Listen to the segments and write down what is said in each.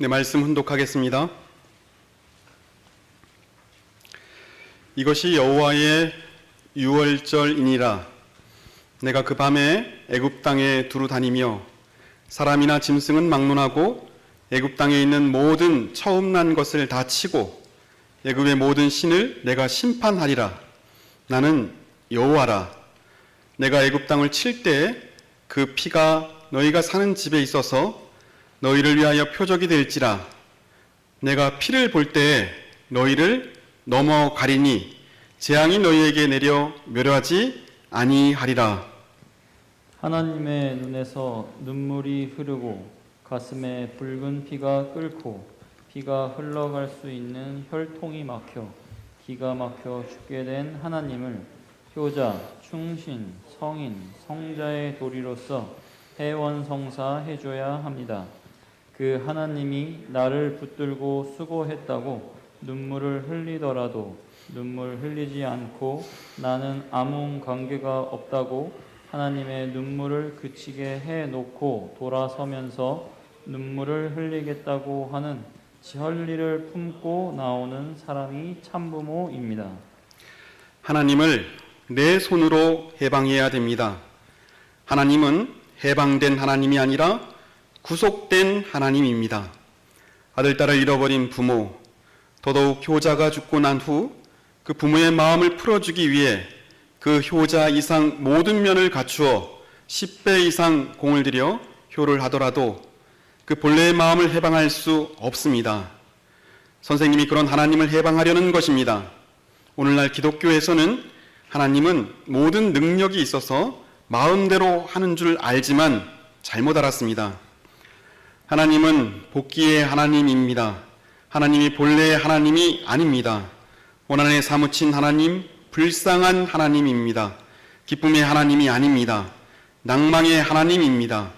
네, 말씀 훈독하겠습니다. 이것이 여호와의 유월절이니라. 내가 그 밤에 애굽 땅에 두루 다니며 사람이나 짐승은 막론하고 애굽 땅에 있는 모든 처음 난 것을 다 치고 애굽의 모든 신을 내가 심판하리라. 나는 여호와라. 내가 애굽 땅을 칠 때 그 피가 너희가 사는 집에 있어서 너희를 위하여 표적이 될지라. 내가 피를 볼 때에 너희를 넘어가리니 재앙이 너희에게 내려 멸하지 아니하리라. 하나님의 눈에서 눈물이 흐르고 가슴에 붉은 피가 끓고 피가 흘러갈 수 있는 혈통이 막혀 기가 막혀 죽게 된 하나님을 효자, 충신, 성인, 성자의 도리로서 해원성사해줘야 합니다. 그 하나님이 나를 붙들고 수고했다고 눈물을 흘리더라도 눈물 흘리지 않고 나는 아무 관계가 없다고 하나님의 눈물을 그치게 해놓고 돌아서면서 눈물을 흘리겠다고 하는 진리를 품고 나오는 사람이 참부모입니다. 하나님을 내 손으로 해방해야 됩니다. 하나님은 해방된 하나님이 아니라 구속된 하나님입니다. 아들, 딸을 잃어버린 부모, 더더욱 효자가 죽고 난 후 그 부모의 마음을 풀어주기 위해 그 효자 이상 모든 면을 갖추어 10배 이상 공을 들여 효를 하더라도 그 본래의 마음을 해방할 수 없습니다. 선생님이 그런 하나님을 해방하려는 것입니다. 오늘날 기독교에서는 하나님은 모든 능력이 있어서 마음대로 하는 줄 알지만 잘못 알았습니다. 하나님은 복기의 하나님입니다. 하나님이 본래의 하나님이 아닙니다. 원한에 사무친 하나님, 불쌍한 하나님입니다. 기쁨의 하나님이 아닙니다. 낭망의 하나님입니다.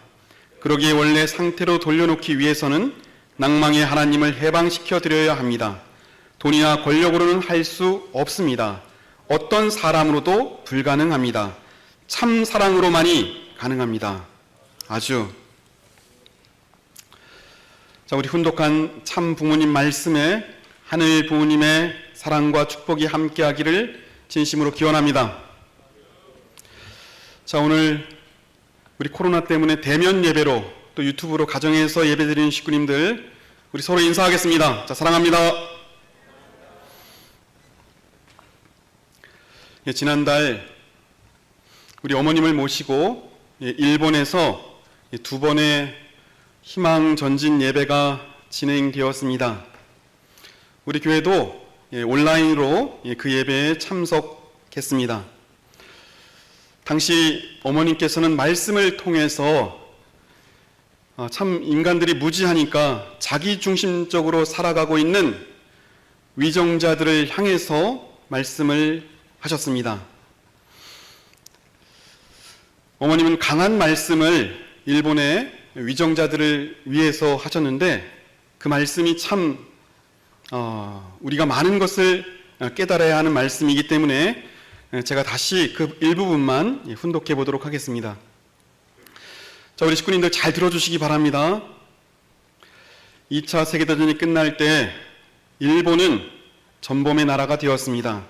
그러기에 원래 상태로 돌려놓기 위해서는 낭망의 하나님을 해방시켜 드려야 합니다. 돈이나 권력으로는 할 수 없습니다. 어떤 사람으로도 불가능합니다. 참 사랑으로만이 가능합니다. 아주. 자, 우리 훈독한 참 부모님 말씀에 하늘 부모님의 사랑과 축복이 함께하기를 진심으로 기원합니다. 자, 오늘 우리 코로나 때문에 대면 예배로 또 유튜브로 가정에서 예배드리는 식구님들 우리 서로 인사하겠습니다. 자, 사랑합니다. 예, 지난달 우리 어머님을 모시고 일본에서 두 번의 희망 전진 예배가 진행되었습니다. 우리 교회도 온라인으로 그 예배에 참석했습니다. 당시 어머님께서는 말씀을 통해서 참 인간들이 무지하니까 자기중심적으로 살아가고 있는 위정자들을 향해서 말씀을 하셨습니다. 어머님은 강한 말씀을 일본의 위정자들을 위해서 하셨는데 그 말씀이 참 우리가 많은 것을 깨달아야 하는 말씀이기 때문에 제가 다시 그 일부분만 훈독해 보도록 하겠습니다. 자, 우리 식구님들 잘 들어주시기 바랍니다. 2차 세계대전이 끝날 때 일본은 전범의 나라가 되었습니다.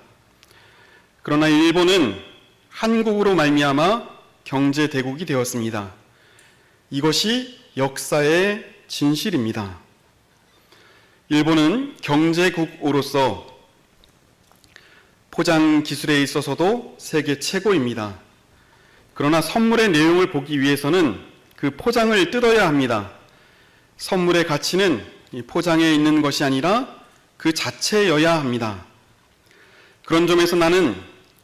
그러나 일본은 한국으로 말미암아 경제대국이 되었습니다. 이것이 역사의 진실입니다. 일본은 경제국으로서 포장 기술에 있어서도 세계 최고입니다. 그러나 선물의 내용을 보기 위해서는 그 포장을 뜯어야 합니다. 선물의 가치는 포장에 있는 것이 아니라 그 자체여야 합니다. 그런 점에서 나는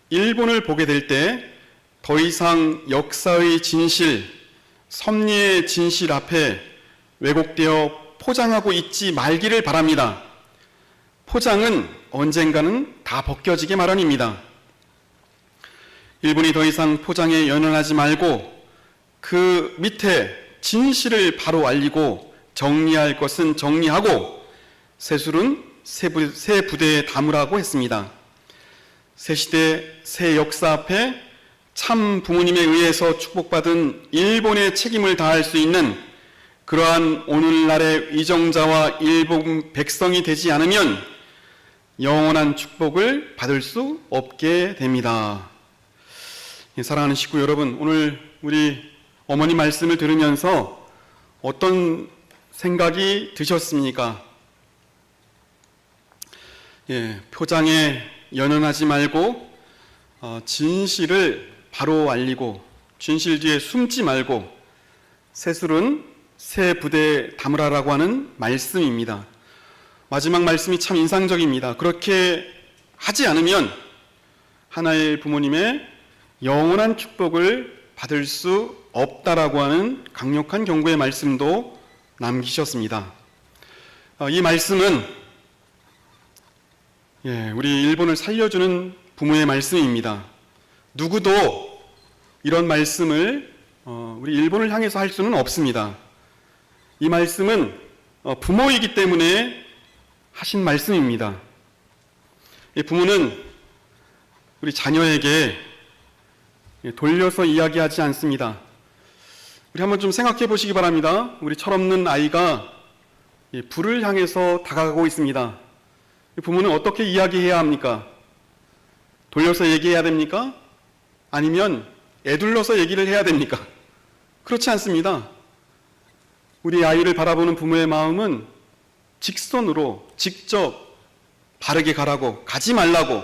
일본을 보게 될 때 더 이상 역사의 진실, 섭리의 진실 앞에 왜곡되어 포장하고 있지 말기를 바랍니다. 포장은 언젠가는 다 벗겨지기 마련입니다. 일본이 더 이상 포장에 연연하지 말고 그 밑에 진실을 바로 알리고 정리할 것은 정리하고 새술은 새 부대에 담으라고 했습니다. 새 시대, 새 역사 앞에 참 부모님에 의해서 축복받은 일본의 책임을 다할 수 있는 그러한 오늘날의 위정자와 일본 백성이 되지 않으면 영원한 축복을 받을 수 없게 됩니다. 사랑하는 식구 여러분, 오늘 우리 어머니 말씀을 들으면서 어떤 생각이 드셨습니까? 표장에 연연하지 말고 진실을 바로 알리고 진실 뒤에 숨지 말고 새술은 새 부대에 담으라라고 하는 말씀입니다. 마지막 말씀이 참 인상적입니다. 그렇게 하지 않으면 하나의 부모님의 영원한 축복을 받을 수 없다라고 하는 강력한 경고의 말씀도 남기셨습니다. 이 말씀은 우리 일본을 살려주는 부모의 말씀입니다. 누구도 이런 말씀을 우리 일본을 향해서 할 수는 없습니다. 이 말씀은 부모이기 때문에 하신 말씀입니다. 부모는 우리 자녀에게 돌려서 이야기하지 않습니다. 우리 한번 좀 생각해 보시기 바랍니다. 우리 철없는 아이가 불을 향해서 다가가고 있습니다. 부모는 어떻게 이야기해야 합니까? 돌려서 얘기해야 됩니까? 아니면 애둘러서 얘기를 해야 됩니까? 그렇지 않습니다. 우리 아이를 바라보는 부모의 마음은 직선으로 직접 바르게 가라고, 가지 말라고,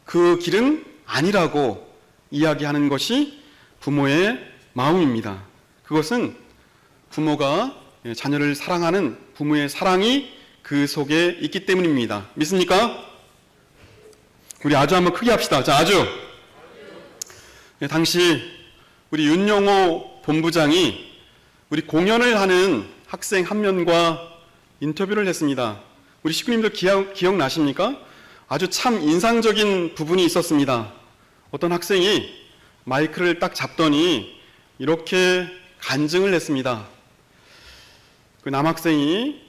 그 길은 아니라고 이야기하는 것이 부모의 마음입니다. 그것은 부모가 자녀를 사랑하는 부모의 사랑이 그 속에 있기 때문입니다. 믿습니까? 우리 아주 한번 크게 합시다. 자, 아주. 당시 우리 윤영호 본부장이 우리 공연을 하는 학생 한 명과 인터뷰를 했습니다. 우리 식구님들 기억나십니까? 아주 참 인상적인 부분이 있었습니다. 어떤 학생이 마이크를 딱 잡더니 이렇게 간증을 했습니다. 그 남학생이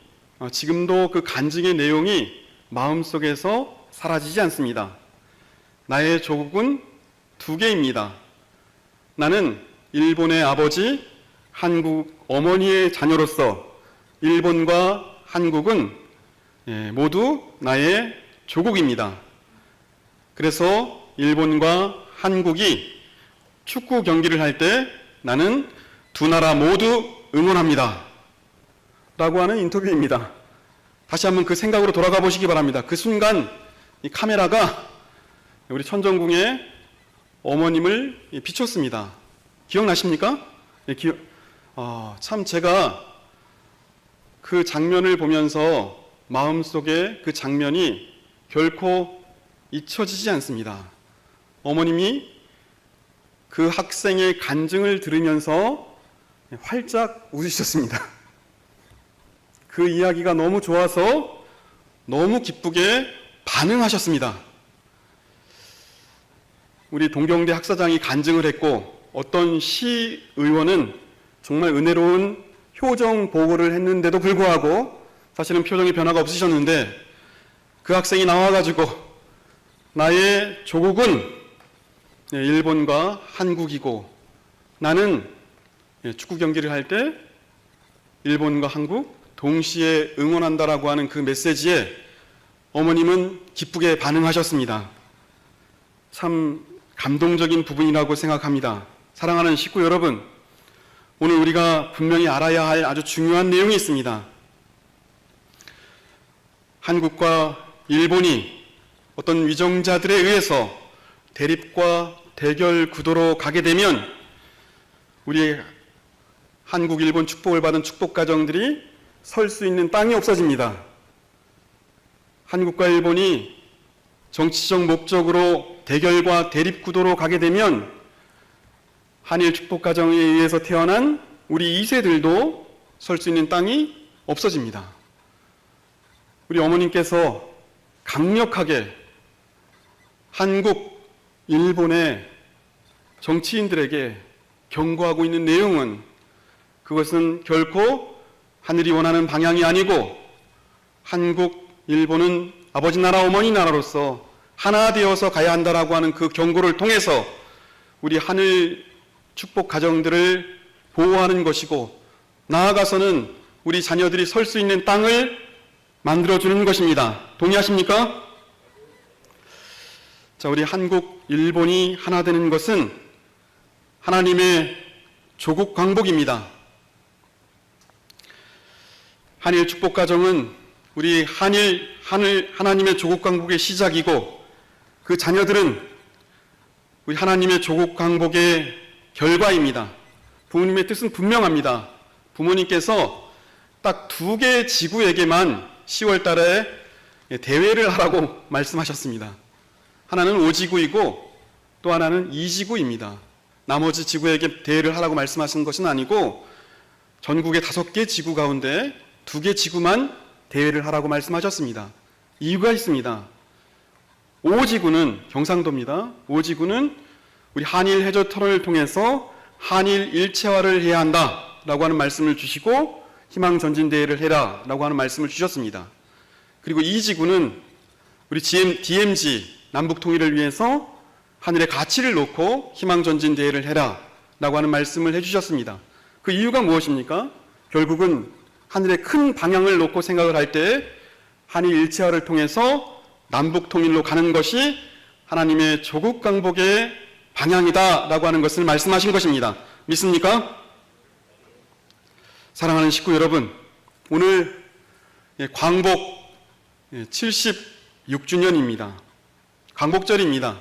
지금도 그 간증의 내용이 마음속에서 사라지지 않습니다. 나의 조국은 두 개입니다. 나는 일본의 아버지, 한국 어머니의 자녀로서 일본과 한국은 모두 나의 조국입니다. 그래서 일본과 한국이 축구 경기를 할 때 나는 두 나라 모두 응원합니다. 라고 하는 인터뷰입니다. 다시 한번 그 생각으로 돌아가 보시기 바랍니다. 그 순간 이 카메라가 우리 천정궁의 어머님을 비췄습니다. 기억나십니까? 참 제가 그 장면을 보면서 마음속에 그 장면이 결코 잊혀지지 않습니다. 어머님이 그 학생의 간증을 들으면서 활짝 웃으셨습니다. 그 이야기가 너무 좋아서 너무 기쁘게 반응하셨습니다. 우리 동경대 학사장이 간증을 했고 어떤 시의원은 정말 은혜로운 표정 보고를 했는데도 불구하고 사실은 표정의 변화가 없으셨는데 그 학생이 나와가지고 나의 조국은 일본과 한국이고 나는 축구 경기를 할 때 일본과 한국 동시에 응원한다라고 하는 그 메시지에 어머님은 기쁘게 반응하셨습니다. 참 감동적인 부분이라고 생각합니다. 사랑하는 식구 여러분, 오늘 우리가 분명히 알아야 할 아주 중요한 내용이 있습니다. 한국과 일본이 어떤 위정자들에 의해서 대립과 대결 구도로 가게 되면 우리 한국, 일본 축복을 받은 축복가정들이 설 수 있는 땅이 없어집니다. 한국과 일본이 정치적 목적으로 대결과 대립 구도로 가게 되면 한일 축복가정에 의해서 태어난 우리 2세들도 설 수 있는 땅이 없어집니다. 우리 어머님께서 강력하게 한국, 일본의 정치인들에게 경고하고 있는 내용은 그것은 결코 하늘이 원하는 방향이 아니고 한국, 일본은 아버지 나라, 어머니 나라로서 하나 되어서 가야 한다라고 하는 그 경고를 통해서 우리 하늘 축복 가정들을 보호하는 것이고 나아가서는 우리 자녀들이 설 수 있는 땅을 만들어주는 것입니다. 동의하십니까? 자, 우리 한국, 일본이 하나 되는 것은 하나님의 조국 광복입니다. 한일 축복 가정은 우리 하나님의 조국 광복의 시작이고, 그 자녀들은 우리 하나님의 조국 광복의 결과입니다. 부모님의 뜻은 분명합니다. 부모님께서 딱 2개의 지구에게만 10월 달에 대회를 하라고 말씀하셨습니다. 하나는 5지구이고 또 하나는 2지구입니다. 나머지 지구에게 대회를 하라고 말씀하신 것은 아니고 전국의 5개 지구 가운데 2개 지구만 대회를 하라고 말씀하셨습니다. 이유가 있습니다. 5지구는 경상도입니다. 5지구는 우리 한일 해저 터널을 통해서 한일 일체화를 해야 한다라고 하는 말씀을 주시고 희망 전진 대회를 해라라고 하는 말씀을 주셨습니다. 그리고 2지구는 우리 DMZ 남북 통일을 위해서 하늘의 가치를 놓고 희망 전진 대회를 해라라고 하는 말씀을 해주셨습니다. 그 이유가 무엇입니까? 결국은 하늘의 큰 방향을 놓고 생각을 할 때 한일 일체화를 통해서 남북 통일로 가는 것이 하나님의 조국 강복의 방향이다라고 하는 것을 말씀하신 것입니다. 믿습니까? 사랑하는 식구 여러분, 오늘 광복 76주년입니다. 광복절입니다.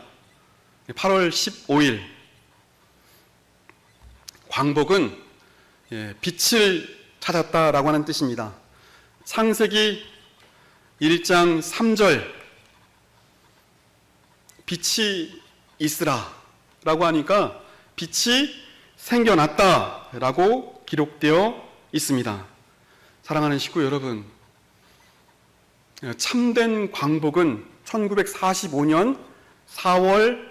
8월 15일. 광복은 빛을 찾았다라고 하는 뜻입니다. 창세기 1장 3절 빛이 있으라 라고 하니까 빛이 생겨났다라고 기록되어 있습니다. 사랑하는 식구 여러분, 참된 광복은 1945년 8월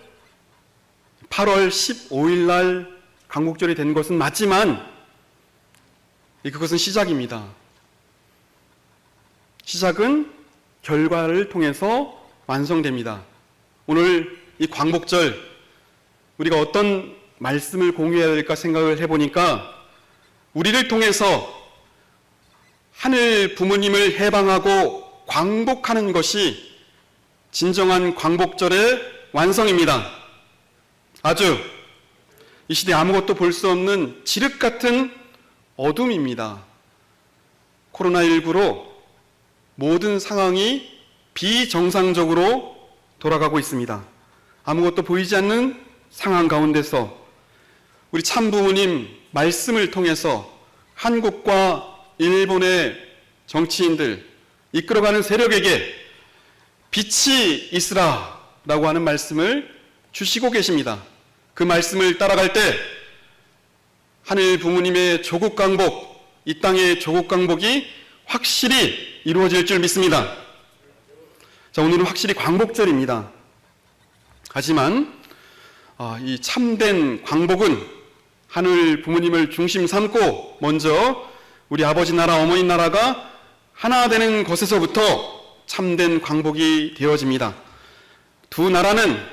15일 날 광복절이 된 것은 맞지만 그것은 시작입니다. 시작은 결과를 통해서 완성됩니다. 오늘 이 광복절 우리가 어떤 말씀을 공유해야 될까 생각을 해보니까 우리를 통해서 하늘 부모님을 해방하고 광복하는 것이 진정한 광복절의 완성입니다. 아주 이 시대에 아무것도 볼 수 없는 지륵 같은 어둠입니다. 코로나19로 모든 상황이 비정상적으로 돌아가고 있습니다. 아무것도 보이지 않는 상황 가운데서 우리 참부모님 말씀을 통해서 한국과 일본의 정치인들, 이끌어가는 세력에게 빛이 있으라 라고 하는 말씀을 주시고 계십니다. 그 말씀을 따라갈 때 하늘 부모님의 조국 강복, 이 땅의 조국 강복이 확실히 이루어질 줄 믿습니다. 자, 오늘은 확실히 광복절입니다. 하지만 이 참된 광복은 하늘 부모님을 중심 삼고 먼저 우리 아버지 나라, 어머니 나라가 하나 되는 것에서부터 참된 광복이 되어집니다. 두 나라는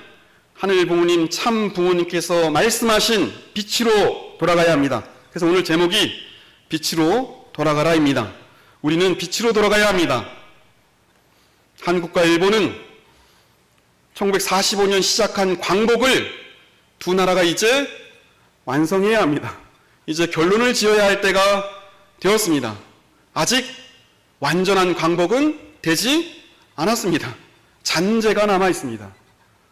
하늘 부모님, 참 부모님께서 말씀하신 빛으로 돌아가야 합니다. 그래서 오늘 제목이 빛으로 돌아가라입니다. 우리는 빛으로 돌아가야 합니다. 한국과 일본은 1945년 시작한 광복을 두 나라가 이제 완성해야 합니다. 이제 결론을 지어야 할 때가 되었습니다. 아직 완전한 광복은 되지 않았습니다. 잔재가 남아 있습니다.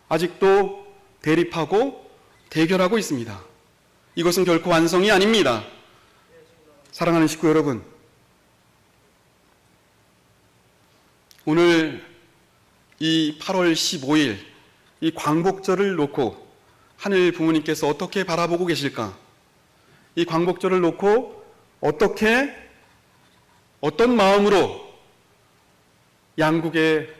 아직도 대립하고 대결하고 있습니다. 이것은 결코 완성이 아닙니다. 사랑하는 식구 여러분, 오늘 이 8월 15일 이 광복절을 놓고 하늘 부모님께서 어떻게 바라보고 계실까? 이 광복절을 놓고 어떤 마음으로 양국의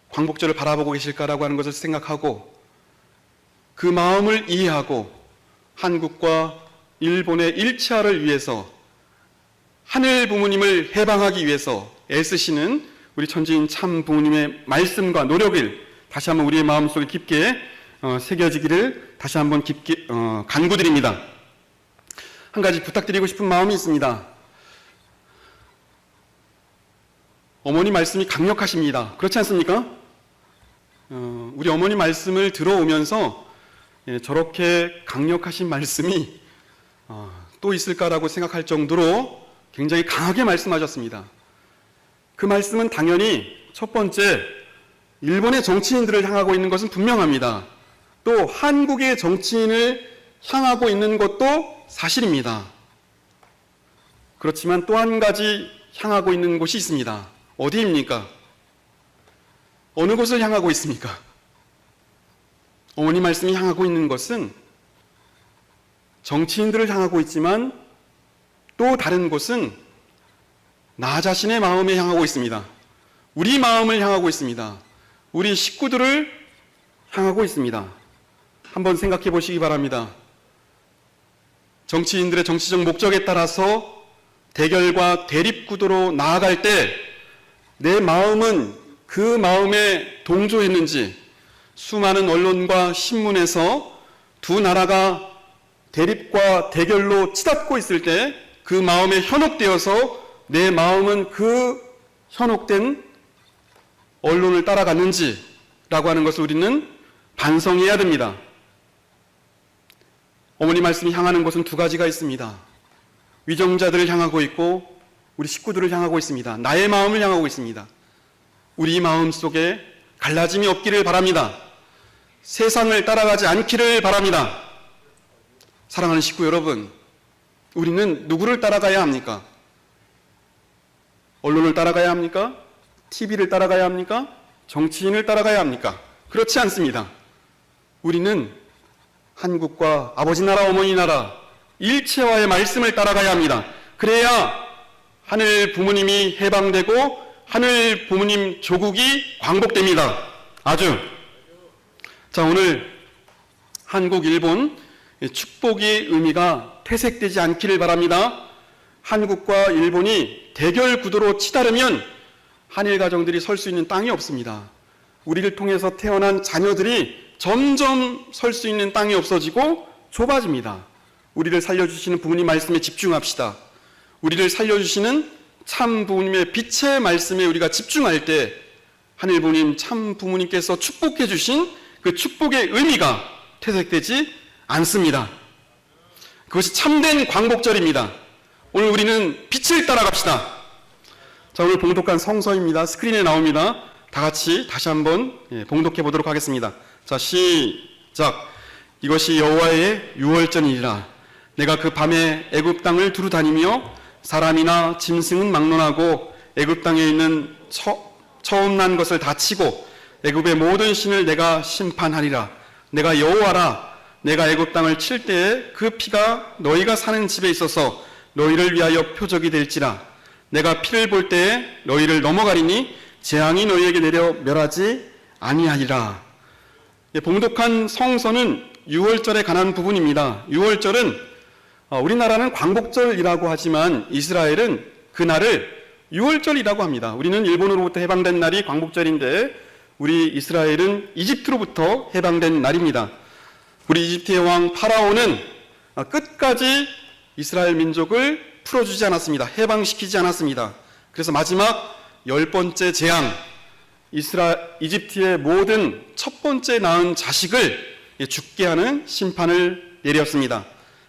광복절을 바라보고 계실까라고 하는 것을 생각하고 그 마음을 이해하고 한국과 일본의 일체화를 위해서 하늘 부모님을 해방하기 위해서 애쓰시는 우리 천지인 참 부모님의 말씀과 노력을 다시 한번 우리의 마음속에 깊게 새겨지기를 다시 한번 깊게 간구드립니다. 한 가지 부탁드리고 싶은 마음이 있습니다. 어머니 말씀이 강력하십니다. 그렇지 않습니까? 우리 어머니 말씀을 들어오면서 저렇게 강력하신 말씀이 또 있을까라고 생각할 정도로 굉장히 강하게 말씀하셨습니다. 그 말씀은 당연히 첫 번째, 일본의 정치인들을 향하고 있는 것은 분명합니다. 또 한국의 정치인을 향하고 있는 것도 사실입니다. 그렇지만 또 한 가지 향하고 있는 곳이 있습니다. 어디입니까? 어느 곳을 향하고 있습니까? 어머니 말씀이 향하고 있는 것은 정치인들을 향하고 있지만 또 다른 곳은 나 자신의 마음에 향하고 있습니다. 우리 마음을 향하고 있습니다. 우리 식구들을 향하고 있습니다. 한번 생각해 보시기 바랍니다. 정치인들의 정치적 목적에 따라서 대결과 대립구도로 나아갈 때 내 마음은 그 마음에 동조했는지, 수많은 언론과 신문에서 두 나라가 대립과 대결로 치닫고 있을 때 그 마음에 현혹되어서 내 마음은 그 현혹된 언론을 따라갔는지라고 하는 것을 우리는 반성해야 됩니다. 어머니 말씀이 향하는 곳은 두 가지가 있습니다. 위정자들을 향하고 있고 우리 식구들을 향하고 있습니다. 나의 마음을 향하고 있습니다. 우리 마음 속에 갈라짐이 없기를 바랍니다. 세상을 따라가지 않기를 바랍니다. 사랑하는 식구 여러분, 우리는 누구를 따라가야 합니까? 언론을 따라가야 합니까? TV를 따라가야 합니까? 정치인을 따라가야 합니까? 그렇지 않습니다. 우리는 한국과 아버지 나라, 어머니 나라, 일체와의 말씀을 따라가야 합니다. 그래야 하늘 부모님이 해방되고 하늘 부모님 조국이 광복됩니다. 아주. 자, 오늘 한국, 일본 축복의 의미가 퇴색되지 않기를 바랍니다. 한국과 일본이 대결 구도로 치달으면 한일 가정들이 설 수 있는 땅이 없습니다. 우리를 통해서 태어난 자녀들이 점점 설 수 있는 땅이 없어지고 좁아집니다. 우리를 살려주시는 부모님 말씀에 집중합시다. 우리를 살려주시는 참 부모님의 빛의 말씀에 우리가 집중할 때 하늘 부모님, 참 부모님께서 축복해 주신 그 축복의 의미가 퇴색되지 않습니다. 그것이 참된 광복절입니다. 오늘 우리는 빛을 따라갑시다. 자, 오늘 봉독한 성서입니다. 스크린에 나옵니다. 다 같이 다시 한번 봉독해 보도록 하겠습니다. 자, 시작. 이것이 여호와의 유월절이니라. 내가 그 밤에 애굽 땅을 두루 다니며 사람이나 짐승은 막론하고 애굽 땅에 있는 처음 난 것을 다 치고 애굽의 모든 신을 내가 심판하리라. 내가 여호와라. 내가 애굽 땅을 칠 때에 그 피가 너희가 사는 집에 있어서 너희를 위하여 표적이 될지라. 내가 피를 볼 때에 너희를 넘어가리니 재앙이 너희에게 내려 멸하지 아니하리라. 봉독한 성서는 유월절에 관한 부분입니다. 유월절은 우리나라는 광복절이라고 하지만 이스라엘은 그날을 유월절이라고 합니다. 우리는 일본으로부터 해방된 날이 광복절인데 우리 이스라엘은 이집트로부터 해방된 날입니다. 우리 이집트의 왕 파라오는 끝까지 이스라엘 민족을 풀어주지 않았습니다. 해방시키지 않았습니다. 그래서 마지막 10번째 재앙, 이집트의 모든 첫 번째 낳은 자식을 죽게 하는 심판을 내렸습니다.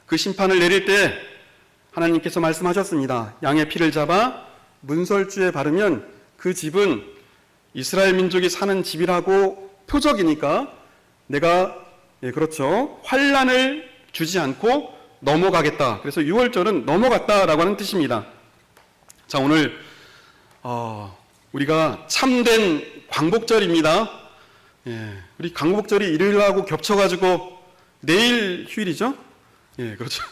그 심판을 내릴 때 하나님께서 말씀하셨습니다. 양의 피를 잡아 문설주에 바르면 그 집은 이스라엘 민족이 사는 집이라고 표적이니까 내가 그렇죠. 환란을 주지 않고 넘어가겠다. 그래서 유월절은 넘어갔다라고 하는 뜻입니다. 자, 오늘 우리가 참된 광복절입니다. 우리 광복절이 일요일하고 겹쳐가지고 내일 휴일이죠? 그렇죠.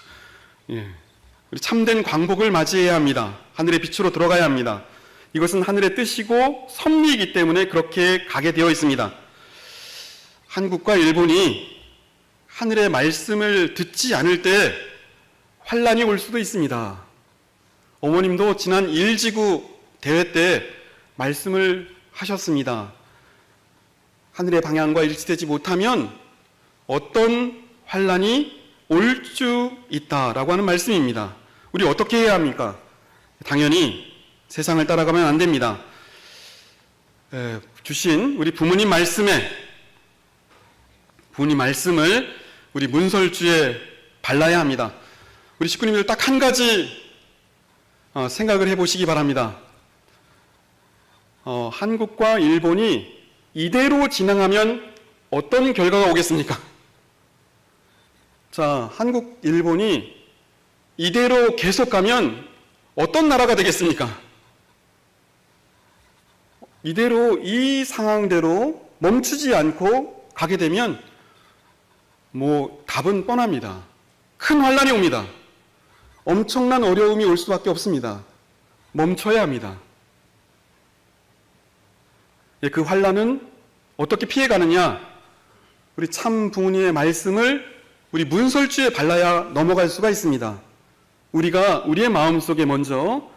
우리 참된 광복을 맞이해야 합니다. 하늘의 빛으로 들어가야 합니다. 이것은 하늘의 뜻이고 섭리이기 때문에 그렇게 가게 되어 있습니다. 한국과 일본이 하늘의 말씀을 듣지 않을 때 환란이 올 수도 있습니다. 어머님도 지난 1지구 대회 때 말씀을 하셨습니다. 하늘의 방향과 일치되지 못하면 어떤 환란이 올 수 있다라고 하는 말씀입니다. 우리 어떻게 해야 합니까? 당연히 세상을 따라가면 안 됩니다. 주신 우리 부모님 말씀을 우리 문설주에 발라야 합니다. 우리 식구님들 딱 한 가지 생각을 해보시기 바랍니다. 한국과 일본이 이대로 진행하면 어떤 결과가 오겠습니까? 자, 한국, 일본이 이대로 계속 가면 어떤 나라가 되겠습니까? 이대로 이 상황대로 멈추지 않고 가게 되면 답은 뻔합니다. 큰 환란이 옵니다. 엄청난 어려움이 올 수밖에 없습니다. 멈춰야 합니다. 그 환란은 어떻게 피해가느냐? 우리 참 부모님의 말씀을 우리 문설주에 발라야 넘어갈 수가 있습니다. 우리가 우리의 마음속에 먼저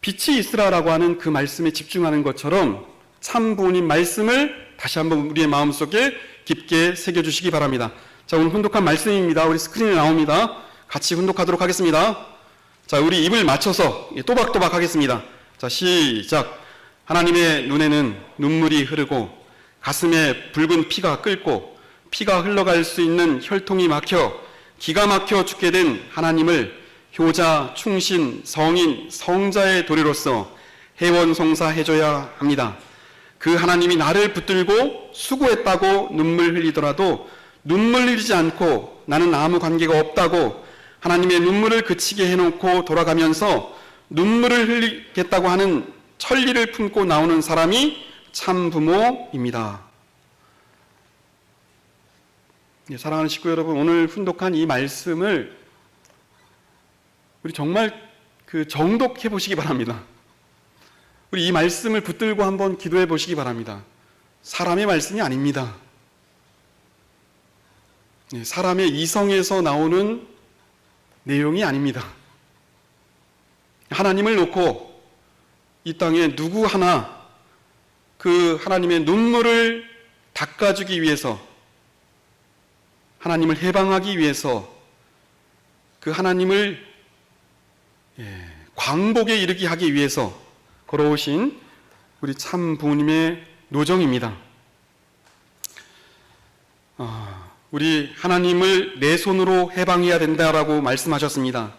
빛이 있으라라고 하는 그 말씀에 집중하는 것처럼 참 부모님 말씀을 다시 한번 우리의 마음속에 깊게 새겨주시기 바랍니다. 자, 오늘 훈독한 말씀입니다. 우리 스크린에 나옵니다. 같이 훈독하도록 하겠습니다. 자, 우리 입을 맞춰서 또박또박 하겠습니다. 자, 시작. 하나님의 눈에는 눈물이 흐르고 가슴에 붉은 피가 끓고 피가 흘러갈 수 있는 혈통이 막혀 기가 막혀 죽게 된 하나님을 효자, 충신, 성인, 성자의 도리로서 해원송사해줘야 합니다. 그 하나님이 나를 붙들고 수고했다고 눈물 흘리더라도 눈물 흘리지 않고 나는 아무 관계가 없다고 하나님의 눈물을 그치게 해놓고 돌아가면서 눈물을 흘리겠다고 하는 천리를 품고 나오는 사람이 참 부모입니다. 사랑하는 식구 여러분, 오늘 훈독한 이 말씀을 우리 정말 정독해 보시기 바랍니다. 우리 이 말씀을 붙들고 한번 기도해 보시기 바랍니다. 사람의 말씀이 아닙니다. 사람의 이성에서 나오는 내용이 아닙니다. 하나님을 놓고 이 땅에 누구 하나 그 하나님의 눈물을 닦아주기 위해서, 하나님을 해방하기 위해서 그 하나님을 광복에 이르게 하기 위해서 걸어오신 우리 참 부모님의 노정입니다. 우리 하나님을 내 손으로 해방해야 된다라고 말씀하셨습니다.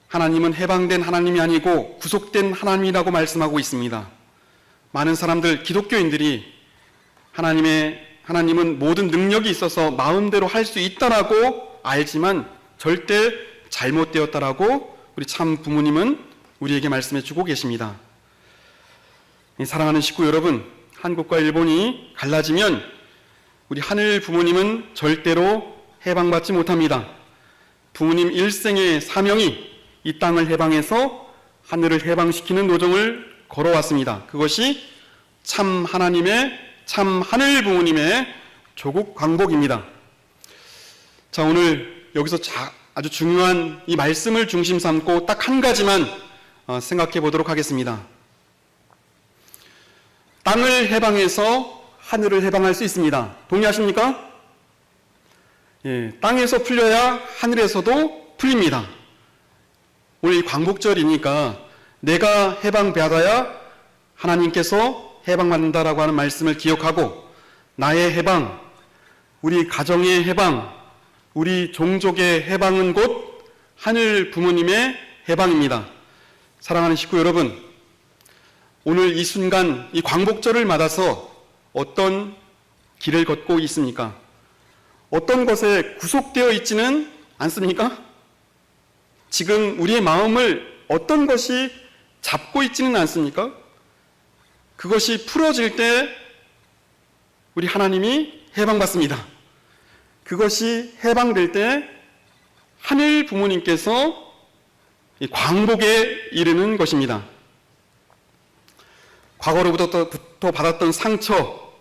하나님은 해방된 하나님이 아니고 구속된 하나님이라고 말씀하고 있습니다. 많은 사람들, 기독교인들이 하나님은 모든 능력이 있어서 마음대로 할 수 있다라고 알지만 절대 잘못되었다라고 우리 참 부모님은 우리에게 말씀해 주고 계십니다. 사랑하는 식구 여러분, 한국과 일본이 갈라지면 우리 하늘 부모님은 절대로 해방받지 못합니다. 부모님 일생의 사명이 이 땅을 해방해서 하늘을 해방시키는 노정을 걸어왔습니다. 그것이 참 하나님의, 참 하늘 부모님의 조국 광복입니다. 자, 오늘 여기서 아주 중요한 이 말씀을 중심 삼고 딱 한 가지만 생각해 보도록 하겠습니다. 땅을 해방해서 하늘을 해방할 수 있습니다. 동의하십니까? 땅에서 풀려야 하늘에서도 풀립니다. 오늘 이 광복절이니까 내가 해방받아야 하나님께서 해방받는다라고 하는 말씀을 기억하고 나의 해방, 우리 가정의 해방, 우리 종족의 해방은 곧 하늘 부모님의 해방입니다. 사랑하는 식구 여러분, 오늘 이 순간 이 광복절을 맞아서 어떤 길을 걷고 있습니까? 어떤 것에 구속되어 있지는 않습니까? 지금 우리의 마음을 어떤 것이 잡고 있지는 않습니까? 그것이 풀어질 때 우리 하나님이 해방받습니다. 그것이 해방될 때 하늘 부모님께서 광복에 이르는 것입니다. 과거로부터 받았던 상처,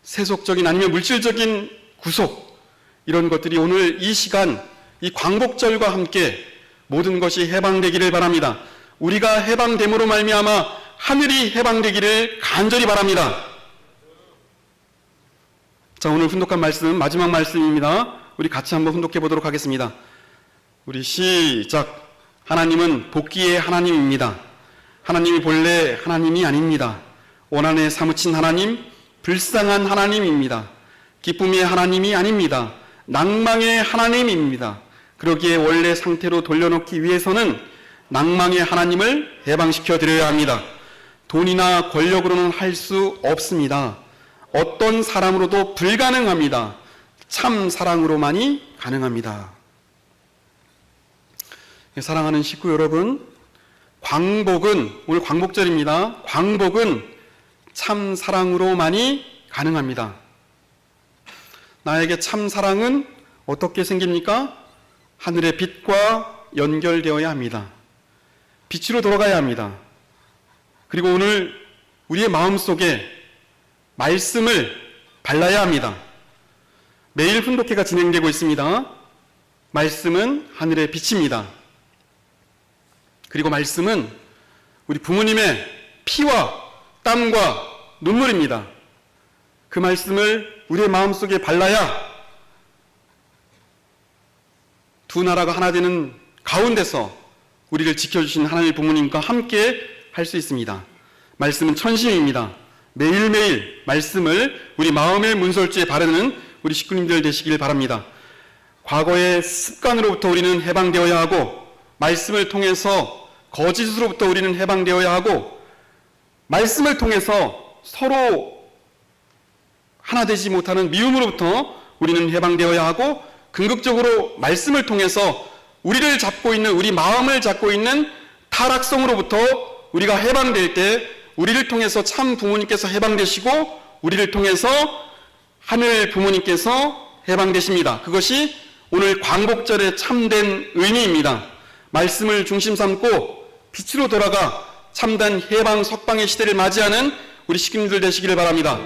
세속적인 아니면 물질적인 구속, 이런 것들이 오늘 이 시간, 이 광복절과 함께 모든 것이 해방되기를 바랍니다. 우리가 해방됨으로 말미암아 하늘이 해방되기를 간절히 바랍니다. 자, 오늘 훈독한 말씀, 마지막 말씀입니다. 우리 같이 한번 훈독해 보도록 하겠습니다. 우리 시작. 하나님은 복기의 하나님입니다. 하나님이 본래 하나님이 아닙니다. 원한에 사무친 하나님, 불쌍한 하나님입니다. 기쁨의 하나님이 아닙니다. 낭망의 하나님입니다. 그러기에 원래 상태로 돌려놓기 위해서는 낭망의 하나님을 해방시켜 드려야 합니다. 돈이나 권력으로는 할 수 없습니다. 어떤 사람으로도 불가능합니다. 참 사랑으로만이 가능합니다. 사랑하는 식구 여러분, 광복은, 오늘 광복절입니다. 광복은 참 사랑으로만이 가능합니다. 나에게 참 사랑은 어떻게 생깁니까? 하늘의 빛과 연결되어야 합니다. 빛으로 돌아가야 합니다. 그리고 오늘 우리의 마음속에 말씀을 발라야 합니다. 매일 훈독회가 진행되고 있습니다. 말씀은 하늘의 빛입니다. 그리고 말씀은 우리 부모님의 피와 땀과 눈물입니다. 그 말씀을 우리의 마음속에 발라야 두 나라가 하나 되는 가운데서 우리를 지켜주신 하나님 부모님과 함께 할 수 있습니다. 말씀은 천심입니다. 매일매일 말씀을 우리 마음의 문설주에 바르는 우리 식구님들 되시길 바랍니다. 과거의 습관으로부터 우리는 해방되어야 하고, 말씀을 통해서 거짓으로부터 우리는 해방되어야 하고, 말씀을 통해서 서로 하나 되지 못하는 미움으로부터 우리는 해방되어야 하고, 궁극적으로 말씀을 통해서 우리를 잡고 있는, 우리 마음을 잡고 있는 타락성으로부터 우리가 해방될 때 우리를 통해서 참 부모님께서 해방되시고 우리를 통해서 하늘 부모님께서 해방되십니다. 그것이 오늘 광복절의 참된 의미입니다. 말씀을 중심 삼고 빛으로 돌아가 참된 해방 석방의 시대를 맞이하는 우리 식구님들 되시기를 바랍니다.